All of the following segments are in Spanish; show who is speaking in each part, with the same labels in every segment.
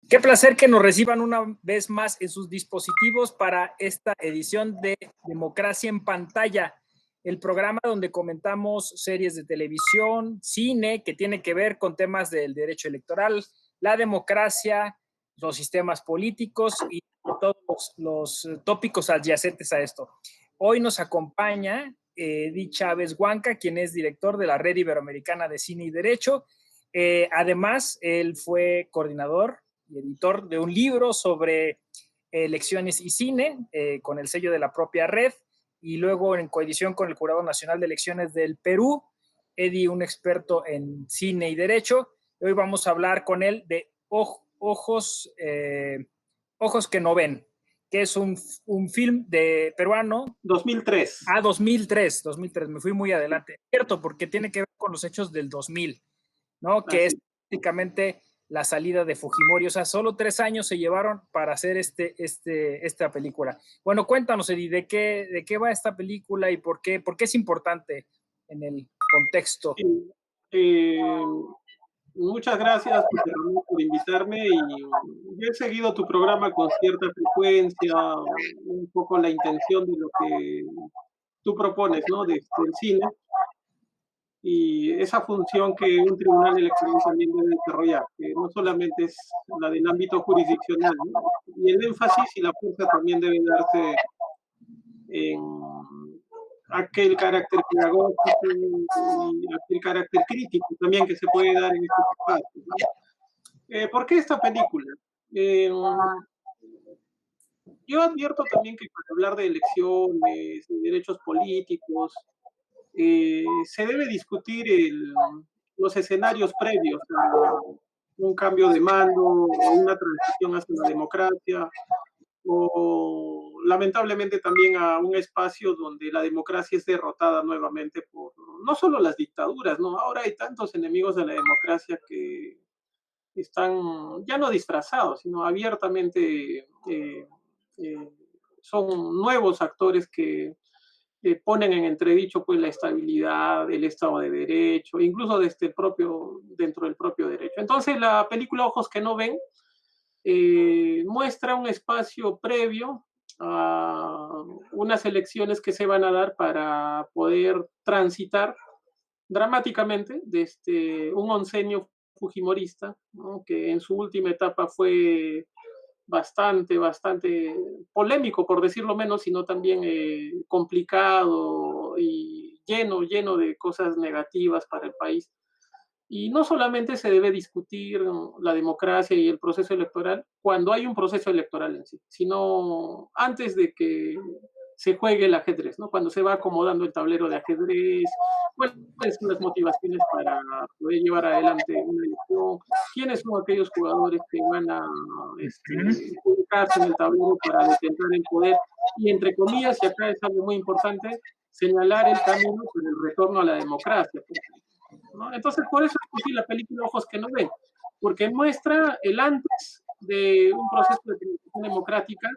Speaker 1: Qué placer que nos reciban una vez más en sus dispositivos para esta edición de Democracia en Pantalla, el programa donde comentamos series de televisión, cine, que tiene que ver con temas del derecho electoral, la democracia, los sistemas políticos y todos los tópicos adyacentes a esto. Hoy nos acompaña Di Chávez Huanca, quien es director de la Red Iberoamericana de Cine y Derecho. Además, él fue coordinador y editor de un libro sobre elecciones y cine, con el sello de la propia red, y luego en coedición con el Jurado Nacional de Elecciones del Perú. Eddie, un experto en cine y derecho. Hoy vamos a hablar con él de Ojos que no ven, que es un film de peruano.
Speaker 2: 2003.
Speaker 1: 2003, me fui muy adelante. Cierto, porque tiene que ver con los hechos del 2000, ¿no? Que es prácticamente la salida de Fujimori. O sea, solo 3 años se llevaron para hacer esta película. Bueno, cuéntanos, Eddie, ¿de qué va esta película y por qué es importante en el contexto?
Speaker 2: Muchas gracias por invitarme, y yo he seguido tu programa con cierta frecuencia, un poco la intención de lo que tú propones, ¿no? Del cine, y esa función que un tribunal electoral también debe desarrollar, que no solamente es la del ámbito jurisdiccional, ¿no? Y el énfasis y la fuerza también debe darse en aquel carácter pedagógico y aquel carácter crítico también que se puede dar en estos espacios, ¿no? ¿Por qué esta película? Yo advierto también que para hablar de elecciones, de derechos políticos, se debe discutir los escenarios previos a un cambio de mando o una transición hacia la democracia, o lamentablemente también a un espacio donde la democracia es derrotada nuevamente por no solo las dictaduras, ¿no? Ahora hay tantos enemigos de la democracia que están ya no disfrazados, sino abiertamente son nuevos actores que ponen en entredicho pues la estabilidad, el Estado de Derecho, incluso dentro del propio derecho. Entonces la película Ojos que no ven muestra un espacio previo a unas elecciones que se van a dar para poder transitar dramáticamente desde un oncenio fujimorista, ¿no? Que en su última etapa fue bastante polémico, por decirlo menos, sino también complicado y lleno de cosas negativas para el país. Y no solamente se debe discutir la democracia y el proceso electoral cuando hay un proceso electoral en sí, sino antes de que se juegue el ajedrez, ¿no? Cuando se va acomodando el tablero de ajedrez, cuáles son las motivaciones para poder llevar adelante una elección, quiénes son aquellos jugadores que van a ubicarse en el tablero para detentar el poder, y entre comillas, y acá es algo muy importante, señalar el camino para el retorno a la democracia, ¿no? Entonces, por eso escogí la película Ojos que no ven, porque muestra el antes de un proceso de transición democrática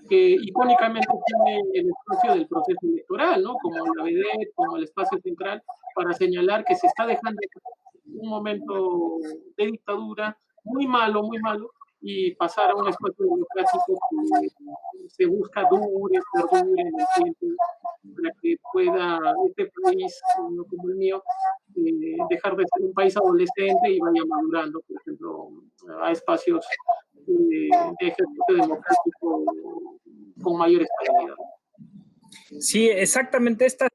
Speaker 2: que icónicamente tiene el espacio del proceso electoral, ¿no? Como la vedette, como el espacio central, para señalar que se está dejando un momento de dictadura muy malo, y pasar a un espacio democrático que se busca perdure en el tiempo, para que pueda este país, no como el mío, dejar de ser un país adolescente y vaya madurando, por ejemplo, a espacios de ejercicio democrático con mayor estabilidad.
Speaker 1: Sí, exactamente. Estas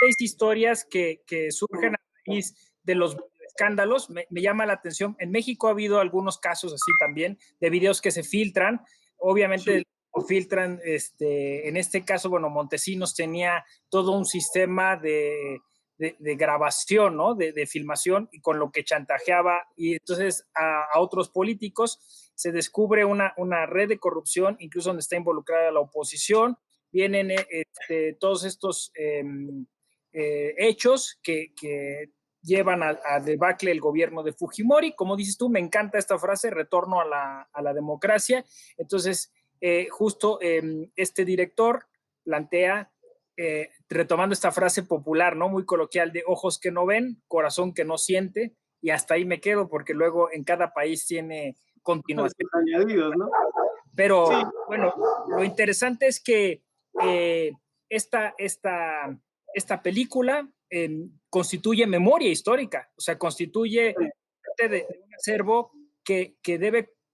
Speaker 1: 6 historias que surgen a raíz de los escándalos, me llama la atención. En México ha habido algunos casos así también, de videos que se filtran. Obviamente sí. Filtran, en este caso, bueno, Montesinos tenía todo un sistema de grabación, ¿no? De filmación, y con lo que chantajeaba, y entonces a otros políticos se descubre una red de corrupción, incluso donde está involucrada la oposición. Vienen todos estos hechos que llevan a debacle el gobierno de Fujimori. Como dices tú, me encanta esta frase, retorno a la democracia. Entonces, justo este director plantea, retomando esta frase popular, ¿no? Muy coloquial, de ojos que no ven, corazón que no siente, y hasta ahí me quedo, porque luego en cada país tiene continuación.
Speaker 2: Añadidos, ¿no?
Speaker 1: Pero
Speaker 2: Sí,
Speaker 1: bueno, lo interesante es que eh, esta, esta, esta película constituye memoria histórica, o sea, constituye
Speaker 2: sí.
Speaker 1: parte de un acervo que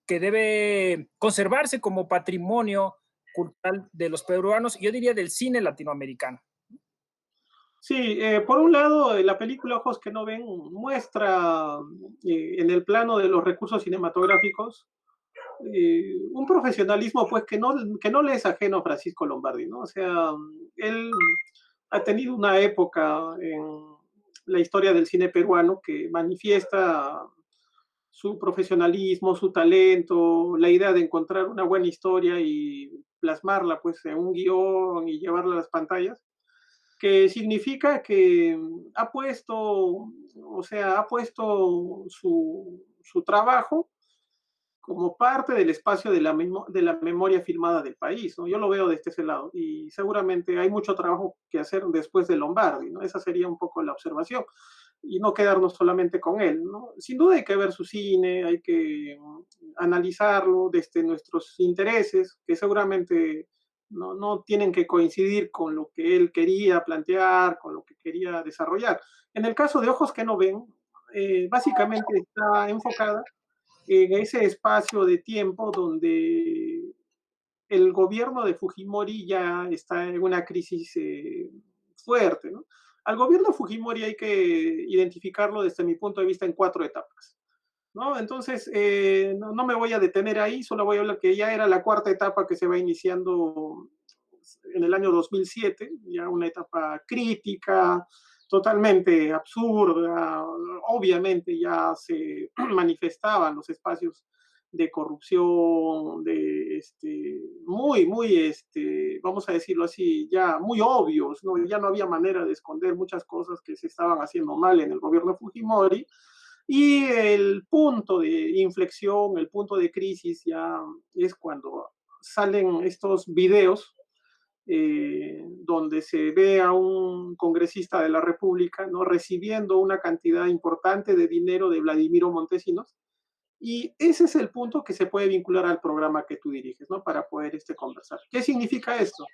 Speaker 1: debe conservarse como patrimonio cultural de los peruanos, yo diría del cine latinoamericano.
Speaker 2: Sí, por un lado, la película Ojos que no ven muestra en el plano de los recursos cinematográficos un profesionalismo pues que no le es ajeno a Francisco Lombardi, ¿no? O sea, él ha tenido una época en la historia del cine peruano que manifiesta su profesionalismo, su talento, la idea de encontrar una buena historia y plasmarla pues en un guión y llevarla a las pantallas, que significa que ha puesto, o sea, ha puesto su trabajo como parte del espacio de la memoria filmada del país, ¿no? Yo lo veo desde ese lado y seguramente hay mucho trabajo que hacer después de Lombardi, ¿no? Esa sería un poco la observación y no quedarnos solamente con él, ¿no? Sin duda hay que ver su cine, hay que analizarlo desde nuestros intereses, que seguramente no tienen que coincidir con lo que él quería plantear, con lo que quería desarrollar. En el caso de Ojos que no ven, básicamente está enfocada en ese espacio de tiempo donde el gobierno de Fujimori ya está en una crisis fuerte, ¿no? Al gobierno Fujimori hay que identificarlo desde mi punto de vista en cuatro etapas, ¿no? Entonces, no me voy a detener ahí, solo voy a hablar que ya era la cuarta etapa que se va iniciando en el año 2007, ya una etapa crítica, totalmente absurda, obviamente ya se manifestaban los espacios de corrupción, vamos a decirlo así, ya muy obvios, ¿no? Ya no había manera de esconder muchas cosas que se estaban haciendo mal en el gobierno Fujimori, y el punto de inflexión, el punto de crisis ya es cuando salen estos videos donde se ve a un congresista de la República, ¿no?, recibiendo una cantidad importante de dinero de Vladimiro Montesinos, y ese es el punto que se puede vincular al programa que tú diriges, ¿no?, para poder conversar. ¿Qué significa esto?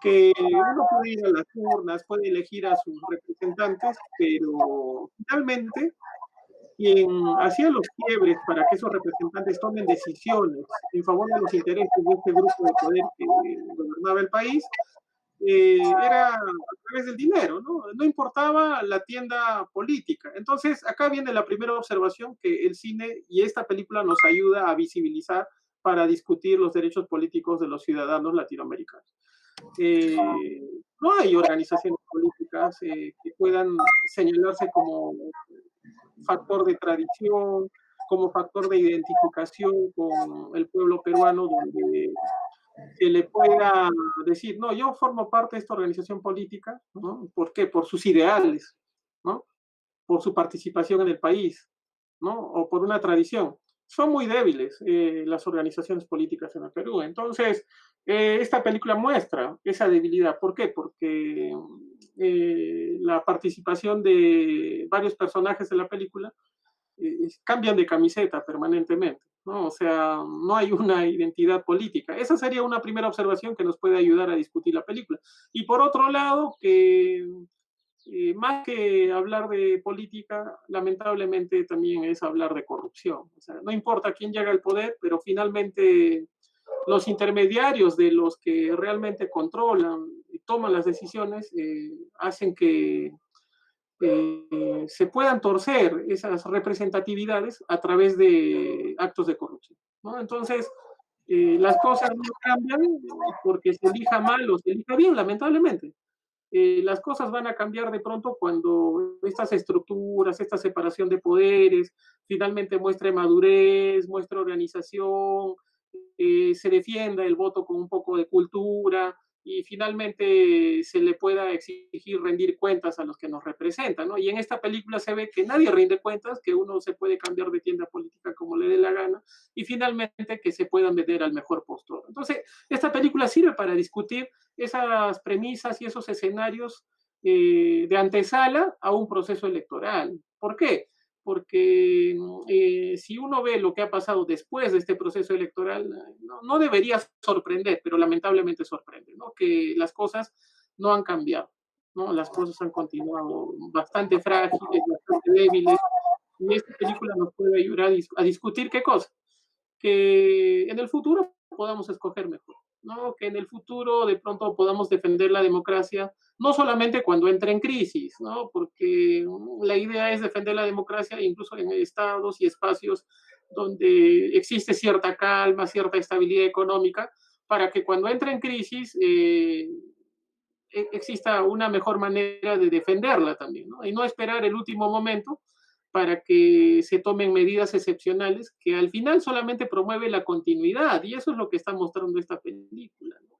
Speaker 2: Que uno puede ir a las urnas, puede elegir a sus representantes, pero finalmente quien hacía los quiebres para que esos representantes tomen decisiones en favor de los intereses de este grupo de poder que gobernaba el país, era a través del dinero, ¿no? No importaba la tienda política. Entonces, acá viene la primera observación que el cine y esta película nos ayuda a visibilizar para discutir los derechos políticos de los ciudadanos latinoamericanos. No hay organizaciones políticas que puedan señalarse como factor de tradición, como factor de identificación con el pueblo peruano, donde se le pueda decir, no, yo formo parte de esta organización política, ¿no? ¿Por qué? Por sus ideales, ¿no? Por su participación en el país, ¿no? O por una tradición. Son muy débiles las organizaciones políticas en el Perú. Entonces, esta película muestra esa debilidad. ¿Por qué? Porque la participación de varios personajes de la película cambian de camiseta permanentemente, ¿no? O sea, no hay una identidad política. Esa sería una primera observación que nos puede ayudar a discutir la película. Y por otro lado, que más que hablar de política, lamentablemente también es hablar de corrupción. O sea, no importa quién llega al poder, pero finalmente los intermediarios de los que realmente controlan y toman las decisiones hacen que se puedan torcer esas representatividades a través de actos de corrupción, ¿no? Entonces, las cosas no cambian porque se elija mal o se elija bien, lamentablemente. Las cosas van a cambiar de pronto cuando estas estructuras, esta separación de poderes, finalmente muestre madurez, muestre organización, se defienda el voto con un poco de cultura y finalmente se le pueda exigir rendir cuentas a los que nos representan, ¿no? Y en esta película se ve que nadie rinde cuentas, que uno se puede cambiar de tienda política como le dé la gana y finalmente que se puedan vender al mejor postor. Entonces, esta película sirve para discutir esas premisas y esos escenarios de antesala a un proceso electoral. ¿Por qué? porque si uno ve lo que ha pasado después de este proceso electoral, no debería sorprender, pero lamentablemente sorprende, ¿no? Que las cosas no han cambiado, ¿no? Las cosas han continuado bastante frágiles, bastante débiles, y esta película nos puede ayudar a discutir qué cosa, que en el futuro podamos escoger mejor, ¿no? Que en el futuro de pronto podamos defender la democracia, no solamente cuando entre en crisis, ¿no? Porque la idea es defender la democracia incluso en estados y espacios donde existe cierta calma, cierta estabilidad económica, para que cuando entre en crisis exista una mejor manera de defenderla también, ¿no? Y no esperar el último momento para que se tomen medidas excepcionales que al final solamente promueve la continuidad, y eso es lo que está mostrando esta película, ¿no?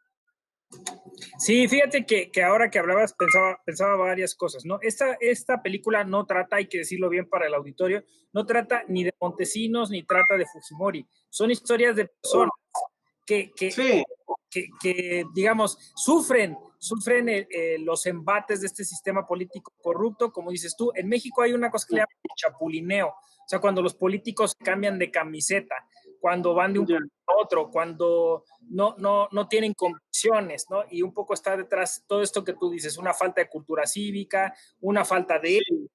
Speaker 1: Sí, fíjate que ahora que hablabas pensaba varias cosas, ¿no? Esta película no trata, hay que decirlo bien para el auditorio, no trata ni de Montesinos ni trata de Fujimori. Son historias de personas que, que,
Speaker 2: Sí,
Speaker 1: digamos, sufren los embates de este sistema político corrupto. Como dices tú, en México hay una cosa que le llaman el chapulineo, o sea, cuando los políticos cambian de camiseta, cuando van de un
Speaker 2: ya,
Speaker 1: a otro, cuando no tienen convicciones, ¿no? Y un poco está detrás todo esto que tú dices, una falta de cultura cívica, una falta de
Speaker 2: sí,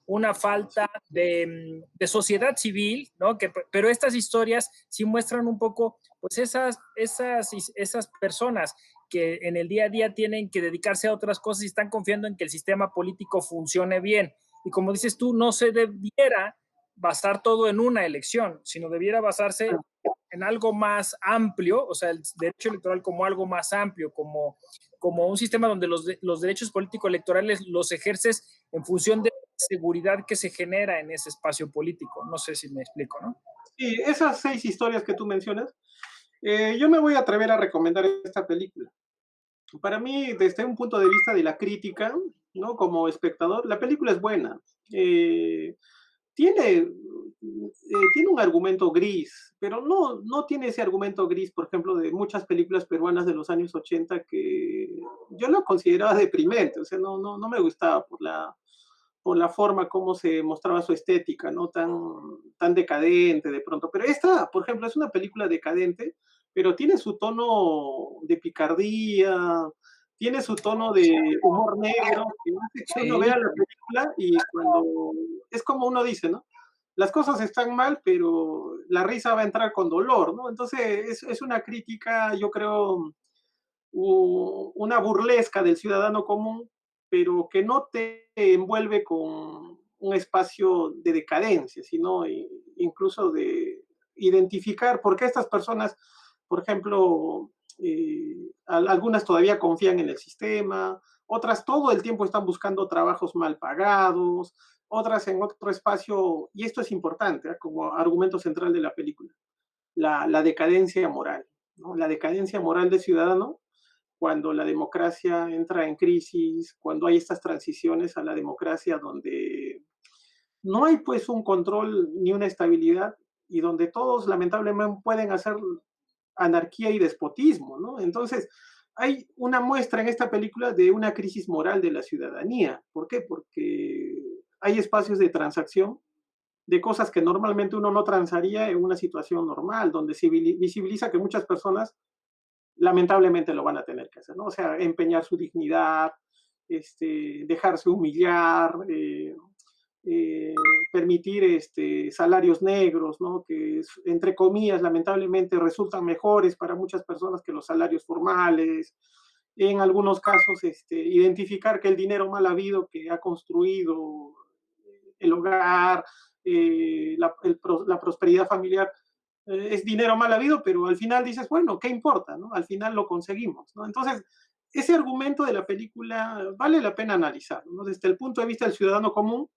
Speaker 1: una falta de sociedad civil, ¿no? Pero estas historias sí muestran un poco, pues esas personas que en el día a día tienen que dedicarse a otras cosas y están confiando en que el sistema político funcione bien. Y como dices tú, no se debiera basar todo en una elección, sino debiera basarse en algo más amplio, o sea, el derecho electoral como algo más amplio, como un sistema donde los derechos políticos electorales los ejerces en función de la seguridad que se genera en ese espacio político. No sé si me explico, ¿no?
Speaker 2: sí, esas 6 historias que tú mencionas, yo me voy a atrever a recomendar esta película. Para mí, desde un punto de vista de la crítica, ¿no? Como espectador, la película es buena. Tiene un argumento gris, pero no tiene ese argumento gris, por ejemplo, de muchas películas peruanas de los años 80 que yo lo consideraba deprimente, o sea, no me gustaba por la forma como se mostraba su estética, ¿no? Tan decadente de pronto. Pero esta, por ejemplo, es una película decadente, pero tiene su tono de picardía, tiene su tono de humor negro, que hace que uno
Speaker 1: Sí.
Speaker 2: vea la película y cuando es como uno dice, ¿no? Las cosas están mal, pero la risa va a entrar con dolor, ¿no? Entonces es una crítica, yo creo, una burlesca del ciudadano común, pero que no te envuelve con un espacio de decadencia, sino incluso de identificar por qué estas personas, por ejemplo, algunas todavía confían en el sistema, otras todo el tiempo están buscando trabajos mal pagados, otras en otro espacio, y esto es importante, como argumento central de la película, la decadencia moral, ¿no? La decadencia moral del ciudadano cuando la democracia entra en crisis, cuando hay estas transiciones a la democracia donde no hay pues un control ni una estabilidad y donde todos lamentablemente pueden hacer anarquía y despotismo, ¿no? Entonces, hay una muestra en esta película de una crisis moral de la ciudadanía. ¿Por qué? Porque hay espacios de transacción de cosas que normalmente uno no transaría en una situación normal, donde se visibiliza que muchas personas lamentablemente lo van a tener que hacer, ¿no? O sea, empeñar su dignidad, dejarse humillar, eh, permitir salarios negros, ¿no? Que entre comillas lamentablemente resultan mejores para muchas personas que los salarios formales. En algunos casos, identificar que el dinero mal habido que ha construido el hogar, la prosperidad familiar, es dinero mal habido, pero al final dices, bueno, ¿qué importa? ¿No? Al final lo conseguimos, ¿no? Entonces, ese argumento de la película vale la pena analizarlo, ¿no? Desde el punto de vista del ciudadano común,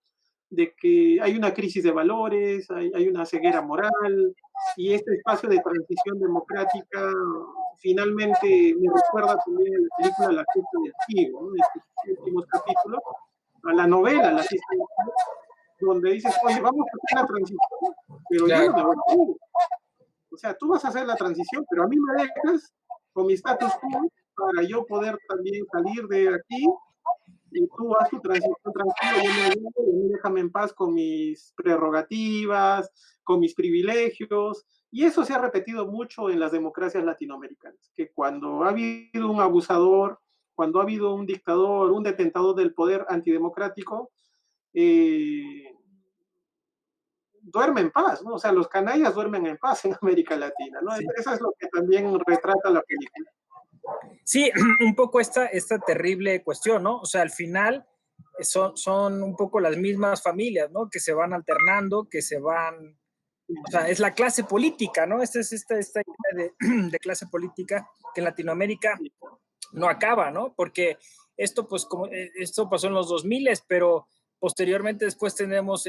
Speaker 2: de que hay una crisis de valores, hay una ceguera moral, y este espacio de transición democrática finalmente me recuerda también a la película La fiesta del Chivo, ¿no? En sus últimos capítulos, a la novela La fiesta del Chivo, donde dices, oye, vamos a hacer la transición, pero yo no
Speaker 1: Claro.
Speaker 2: me voy a ir. O sea, tú vas a hacer la transición, pero a mí me dejas con mi status quo para yo poder también salir de aquí y tú haz tu transición tranquilo, yo me voy, y a mí déjame en paz con mis prerrogativas, con mis privilegios. Y eso se ha repetido mucho en las democracias latinoamericanas, que cuando ha habido un abusador, cuando ha habido un dictador, un detentador del poder antidemocrático, eh, duerme en paz, ¿no? O sea, los canallas duermen en paz en América Latina, ¿no?
Speaker 1: Sí.
Speaker 2: Eso es lo que también retrata la película.
Speaker 1: Sí, un poco esta terrible cuestión, ¿no? O sea, al final son un poco las mismas familias, ¿no? Que se van alternando, que se van, o sea, es la clase política, ¿no? Esta idea de clase política que en Latinoamérica no acaba, ¿no? Porque esto, pues, como esto pasó en los 2000, pero posteriormente después tenemos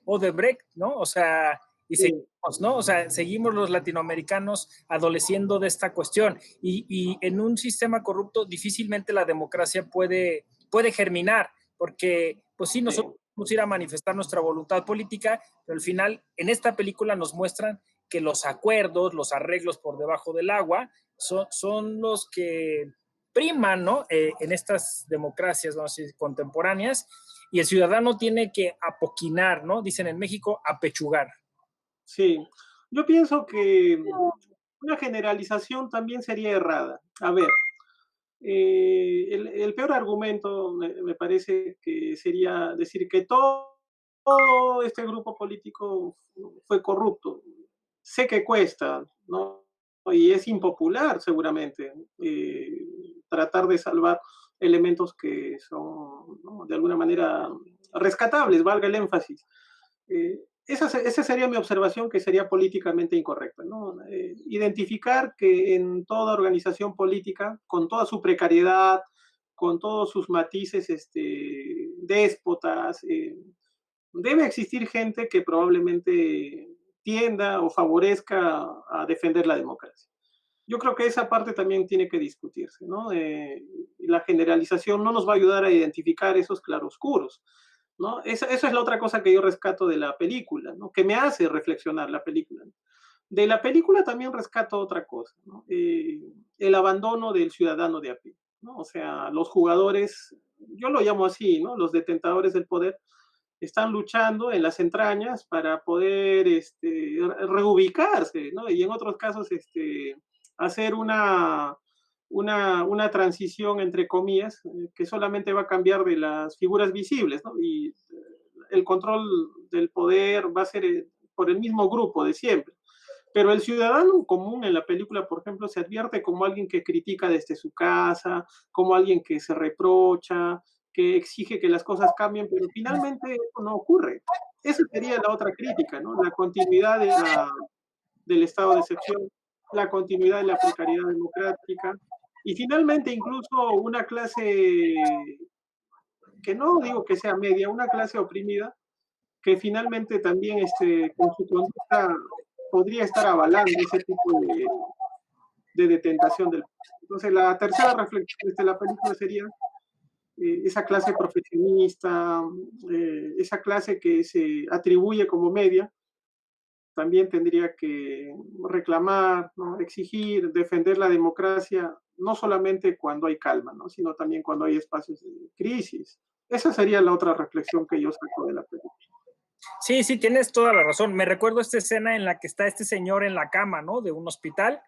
Speaker 1: Odebrecht, ¿no? O sea, y
Speaker 2: Sí,
Speaker 1: seguimos, ¿no? O sea, seguimos los latinoamericanos adoleciendo de esta cuestión y en un sistema corrupto difícilmente la democracia puede germinar, porque, pues sí, nosotros
Speaker 2: sí.
Speaker 1: vamos a ir a manifestar nuestra voluntad política, pero al final en esta película nos muestran que los acuerdos, los arreglos por debajo del agua son los que priman, ¿no? En estas democracias, ¿no? Así, contemporáneas, y el ciudadano tiene que apoquinar, ¿no? Dicen en México, apechugar.
Speaker 2: Sí, yo pienso que una generalización también sería errada. A ver, el peor argumento me parece que sería decir que todo este grupo político fue corrupto. Sé que cuesta, ¿no? Y es impopular seguramente tratar de salvar elementos que son, ¿no?, de alguna manera rescatables, valga el énfasis. Esa sería mi observación, que sería políticamente incorrecta, ¿no? Identificar que en toda organización política, con toda su precariedad, con todos sus matices déspotas, debe existir gente que probablemente tienda o favorezca a defender la democracia. Yo creo que esa parte también tiene que discutirse, ¿no? La generalización no nos va a ayudar a identificar esos claroscuros, ¿no? Esa es la otra cosa que yo rescato de la película, ¿no? Que me hace reflexionar la película. De la película también rescato otra cosa, ¿no? El abandono del ciudadano de a pie, ¿no? O sea, los jugadores, yo lo llamo así, ¿no? Los detentadores del poder están luchando en las entrañas para poder reubicarse, ¿no? Y en otros casos hacer una transición, entre comillas, que solamente va a cambiar de las figuras visibles, ¿no? Y el control del poder va a ser por el mismo grupo de siempre. Pero el ciudadano común en la película, por ejemplo, se advierte como alguien que critica desde su casa, como alguien que se reprocha, que exige que las cosas cambien, pero finalmente eso no ocurre. Esa sería la otra crítica, ¿no? La continuidad del estado de excepción, la continuidad de la precariedad democrática y finalmente incluso una clase que no digo que sea media, una clase oprimida que finalmente también con su conducta podría estar avalando ese tipo de detentación del. Entonces, la tercera reflexión de la película sería esa clase profesionista, esa clase que se atribuye como media, también tendría que reclamar, ¿no?, exigir, defender la democracia, no solamente cuando hay calma, ¿no?, sino también cuando hay espacios de crisis. Esa sería la otra reflexión que yo saco de la película.
Speaker 1: Sí, sí, tienes toda la razón. Me recuerdo esta escena en la que está este señor en la cama, ¿no? De un hospital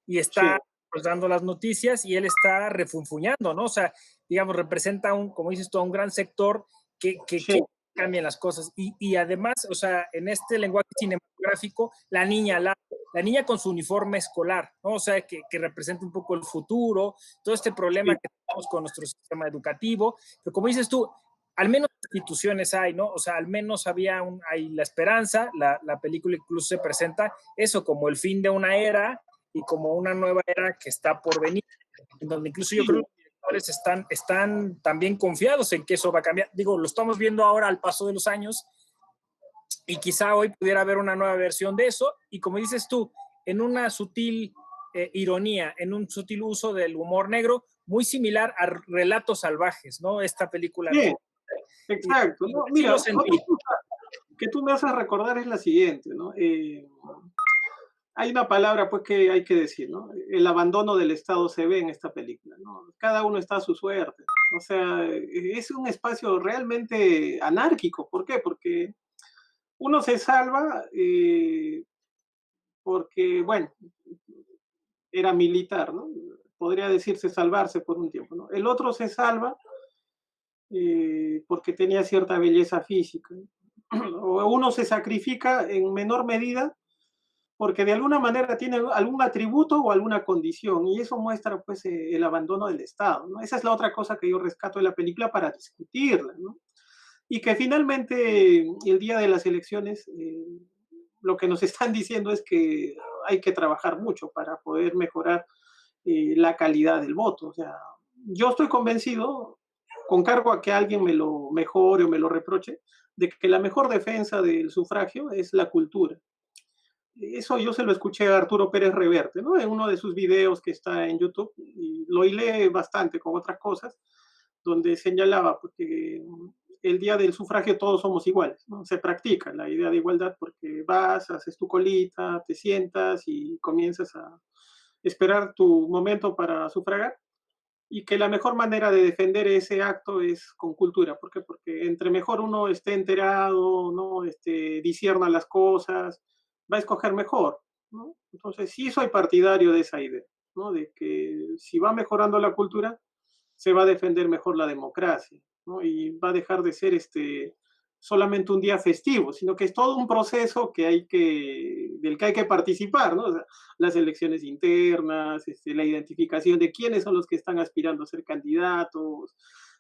Speaker 1: y está
Speaker 2: Sí,
Speaker 1: pues dando las noticias y él está refunfuñando, ¿no? O sea, digamos, representa como dices tú, a un gran sector
Speaker 2: sí,
Speaker 1: que cambian las cosas. Y además, o sea, en este lenguaje cinematográfico, la niña con su uniforme escolar, ¿no? O sea, que representa un poco el futuro, todo este problema
Speaker 2: sí,
Speaker 1: que tenemos con nuestro sistema educativo. Pero como dices tú, al menos instituciones hay, ¿no? O sea, al menos hay la esperanza, la película incluso se presenta eso como el fin de una era y como una nueva era que está por venir, en donde incluso yo
Speaker 2: sí,
Speaker 1: creo que los directores están también confiados en que eso va a cambiar. Digo, lo estamos viendo ahora al paso de los años y quizá hoy pudiera haber una nueva versión de eso y como dices tú, en una sutil ironía, en un sutil uso del humor negro, muy similar a Relatos Salvajes, ¿no? Esta película
Speaker 2: sí,
Speaker 1: argentina. Y
Speaker 2: exacto. No,
Speaker 1: sí
Speaker 2: mira,
Speaker 1: lo
Speaker 2: otra
Speaker 1: sentí.
Speaker 2: cosa que tú me haces recordar es la siguiente, ¿no? Hay una palabra pues que hay que decir, ¿no? El abandono del Estado se ve en esta película, ¿no? Cada uno está a su suerte. O sea, es un espacio realmente anárquico. ¿Por qué? Porque uno se salva porque, bueno, era militar, ¿no? Podría decirse salvarse por un tiempo, ¿no? El otro se salva porque tenía cierta belleza física. O uno se sacrifica en menor medida porque de alguna manera tiene algún atributo o alguna condición, y eso muestra pues el abandono del Estado, ¿no? Esa es la otra cosa que yo rescato de la película para discutirla, ¿no? Y que finalmente el día de las elecciones lo que nos están diciendo es que hay que trabajar mucho para poder mejorar la calidad del voto. O sea, yo estoy convencido, con cargo a que alguien me lo mejore o me lo reproche, de que la mejor defensa del sufragio es la cultura. Eso yo se lo escuché a Arturo Pérez Reverte, ¿no? En uno de sus videos que está en YouTube, y lo hilé bastante con otras cosas, donde señalaba porque el día del sufragio todos somos iguales, ¿no? Se practica la idea de igualdad porque vas, haces tu colita, te sientas y comienzas a esperar tu momento para sufragar, y que la mejor manera de defender ese acto es con cultura. ¿Por qué? Porque entre mejor uno esté enterado, ¿no? Discierna las cosas, va a escoger mejor, ¿no? Entonces, sí soy partidario de esa idea, ¿no? De que si va mejorando la cultura, se va a defender mejor la democracia, ¿no? Y va a dejar de ser solamente un día festivo, sino que es todo un proceso del que hay que participar, ¿no? O sea, las elecciones internas, la identificación de quiénes son los que están aspirando a ser candidatos,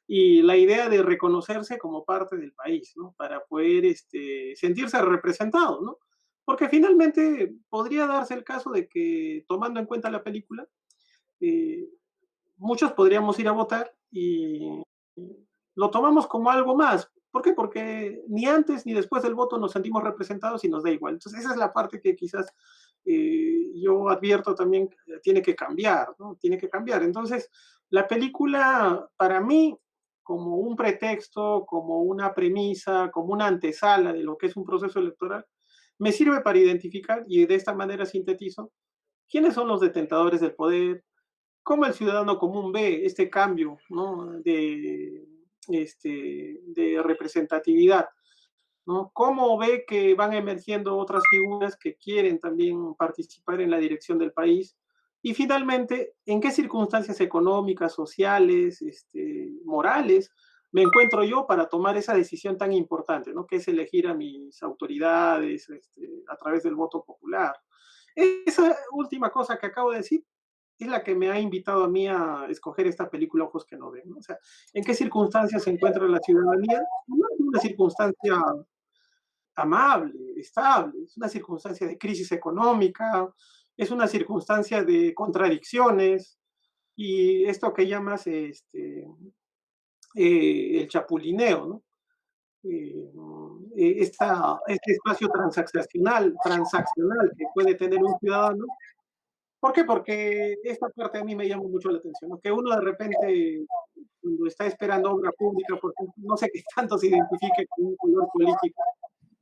Speaker 2: y la idea de reconocerse como parte del país, ¿no? Para poder sentirse representado, ¿no? Porque finalmente podría darse el caso de que, tomando en cuenta la película, eh, muchos podríamos ir a votar y lo tomamos como algo más. ¿Por qué? Porque ni antes ni después del voto nos sentimos representados y nos da igual. Entonces, esa es la parte que quizás yo advierto también tiene que cambiar, ¿no? Tiene que cambiar. Entonces, la película, para mí, como un pretexto, como una premisa, como una antesala de lo que es un proceso electoral, me sirve para identificar, y de esta manera sintetizo, quiénes son los detentadores del poder, cómo el ciudadano común ve este cambio, ¿no? De representatividad, ¿no? Cómo ve que van emergiendo otras figuras que quieren también participar en la dirección del país. Y finalmente, en qué circunstancias económicas, sociales, morales, me encuentro yo para tomar esa decisión tan importante, ¿no? Que es elegir a mis autoridades a través del voto popular. Esa última cosa que acabo de decir es la que me ha invitado a mí a escoger esta película Ojos que no ven, ¿no? O sea, ¿en qué circunstancias se encuentra la ciudadanía? No es una circunstancia amable, estable, es una circunstancia de crisis económica, es una circunstancia de contradicciones, y esto que llamas el chapulineo, ¿no? Este espacio transaccional que puede tener un ciudadano. ¿Por qué? Porque esta parte a mí me llama mucho la atención, ¿no? Que uno de repente, cuando está esperando obra pública, por ejemplo, no sé qué tanto se identifique con un color político,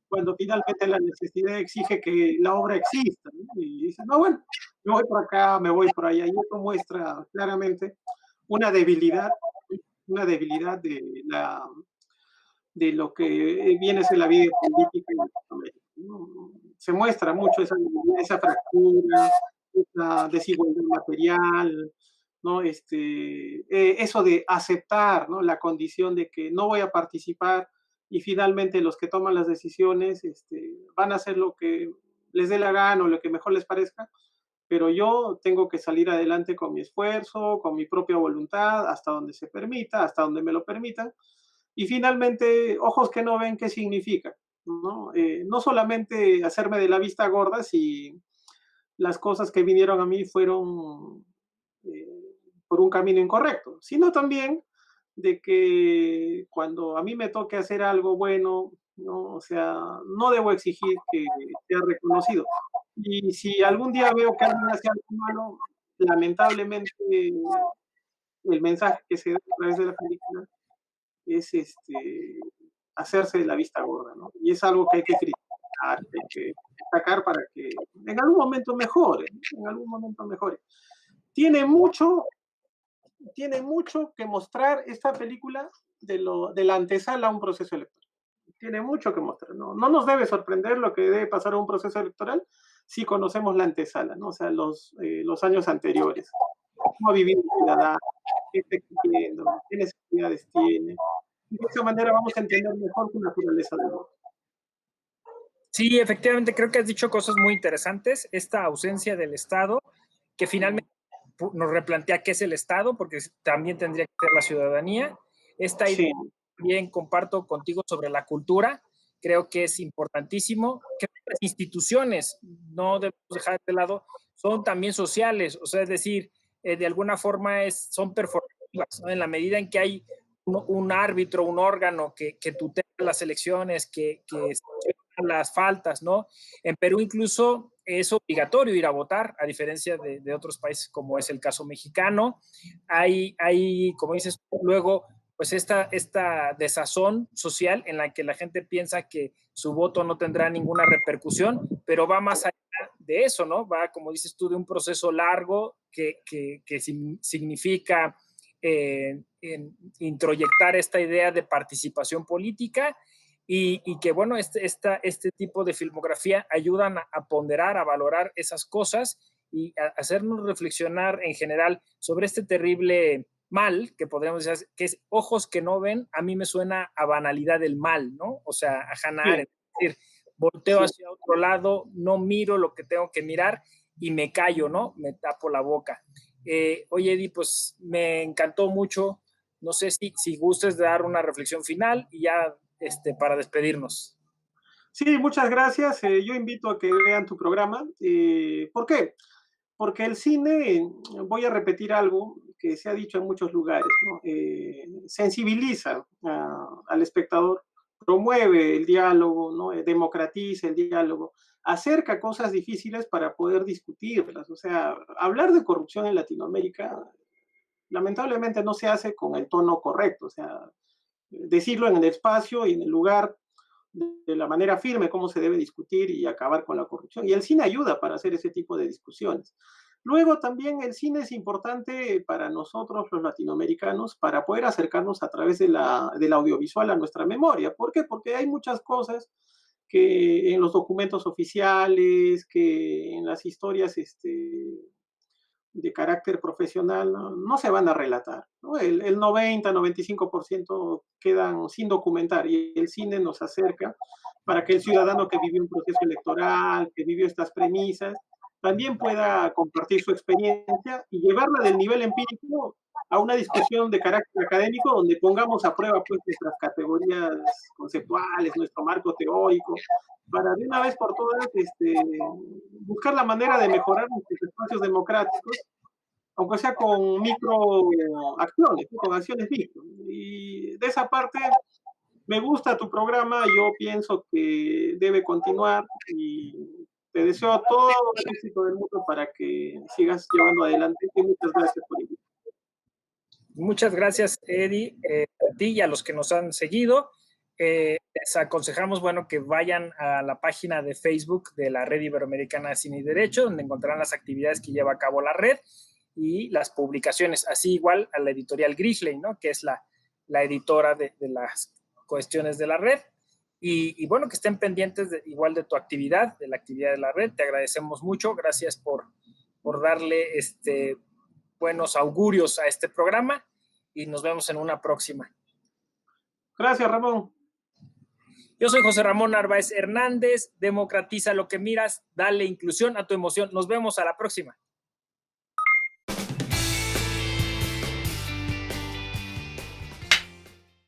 Speaker 2: cuando finalmente la necesidad exige que la obra exista, ¿no? Y dice, no, bueno, me voy por acá, me voy por allá, y eso muestra claramente una debilidad, una debilidad de lo que viene a ser la vida política en Latinoamérica, ¿no? Se muestra mucho esa fractura, esa desigualdad material, ¿no? Eso de aceptar, ¿no? La condición de que no voy a participar, y finalmente los que toman las decisiones van a hacer lo que les dé la gana o lo que mejor les parezca, pero yo tengo que salir adelante con mi esfuerzo, con mi propia voluntad, hasta donde se permita, hasta donde me lo permitan. Y finalmente, ojos que no ven, ¿qué significa? ¿No? No solamente hacerme de la vista gorda si las cosas que vinieron a mí fueron eh, por un camino incorrecto, sino también de que cuando a mí me toque hacer algo bueno, ¿no? O sea, no debo exigir que sea reconocido. Y si algún día veo que alguien hace algo malo, lamentablemente el mensaje que se da a través de la película es hacerse de la vista gorda, ¿no? Y es algo que hay que criticar, que hay que destacar para que en algún momento mejore, ¿no? En algún momento mejore. Tiene mucho, tiene mucho que mostrar esta película de la antesala a un proceso electoral. Tiene mucho que mostrar, ¿no? No nos debe sorprender lo que debe pasar a un proceso electoral si conocemos la antesala, ¿no? O sea, los años anteriores. Cómo ha vivido el ciudadano, qué está exigiendo, qué necesidades tiene. Y de esa manera vamos a entender mejor su naturaleza del voto.
Speaker 1: Sí, efectivamente, creo que has dicho cosas muy interesantes. Esta ausencia del Estado, que finalmente nos replantea qué es el Estado, porque también tendría que ser la ciudadanía. Esta idea
Speaker 2: Sí,
Speaker 1: también comparto contigo sobre la cultura. Creo que es importantísimo. Que las instituciones, no debemos dejar de lado, son también sociales, o sea, es decir, de alguna forma son performativas, ¿no? En la medida en que hay un árbitro, un órgano que tutela las elecciones, que las faltas, ¿no? En Perú incluso es obligatorio ir a votar, a diferencia de otros países como es el caso mexicano. Hay como dices, luego pues esta desazón social en la que la gente piensa que su voto no tendrá ninguna repercusión, pero va más allá de eso, ¿no? Va, como dices tú, de un proceso largo que significa introyectar esta idea de participación política y que, bueno, este tipo de filmografía ayudan a ponderar, a valorar esas cosas y a hacernos reflexionar en general sobre este terrible mal, que podríamos decir, que es ojos que no ven. A mí me suena a banalidad del mal, ¿no? O sea, a Hannah
Speaker 2: sí,
Speaker 1: Arendt, es decir, volteo
Speaker 2: sí.
Speaker 1: hacia otro lado, no miro lo que tengo que mirar y me callo, ¿no? Me tapo la boca. Oye, Eddie, pues me encantó mucho. No sé si gustes de dar una reflexión final y ya para despedirnos.
Speaker 2: Sí, muchas gracias. Yo invito a que vean tu programa. ¿Por qué? Porque el cine, voy a repetir algo que se ha dicho en muchos lugares, ¿no? Sensibiliza al espectador, promueve el diálogo, ¿no? Democratiza el diálogo, acerca cosas difíciles para poder discutirlas. O sea, hablar de corrupción en Latinoamérica lamentablemente no se hace con el tono correcto. O sea, decirlo en el espacio y en el lugar de la manera firme cómo se debe discutir y acabar con la corrupción. Y el cine ayuda para hacer ese tipo de discusiones. Luego también el cine es importante para nosotros los latinoamericanos para poder acercarnos a través del audiovisual a nuestra memoria. ¿Por qué? Porque hay muchas cosas que en los documentos oficiales, que en las historias de carácter profesional no se van a relatar, ¿no? El 90-95% quedan sin documentar y el cine nos acerca para que el ciudadano que vivió un proceso electoral, que vivió estas premisas, también pueda compartir su experiencia y llevarla del nivel empírico a una discusión de carácter académico donde pongamos a prueba pues, nuestras categorías conceptuales, nuestro marco teórico, para de una vez por todas buscar la manera de mejorar nuestros espacios democráticos, aunque sea con microacciones, con acciones micro. Y de esa parte me gusta tu programa, yo pienso que debe continuar y te deseo todo el éxito del mundo para que sigas llevando adelante y muchas gracias por invitarme.
Speaker 1: Muchas gracias, Eddie, a ti y a los que nos han seguido. Les aconsejamos, bueno, que vayan a la página de Facebook de la Red Iberoamericana de Cine y Derecho, donde encontrarán las actividades que lleva a cabo la red y las publicaciones, así igual a la editorial Grisley, ¿no? Que es la editora de las cuestiones de la red. Y bueno, que estén pendientes igual de tu actividad, de la actividad de la red. Te agradecemos mucho. Gracias por darle buenos augurios a este programa y nos vemos en una próxima.
Speaker 2: Gracias, Ramón.
Speaker 1: Yo soy José Ramón Narváez Hernández. Democratiza lo que miras, dale inclusión a tu emoción. Nos vemos a la próxima.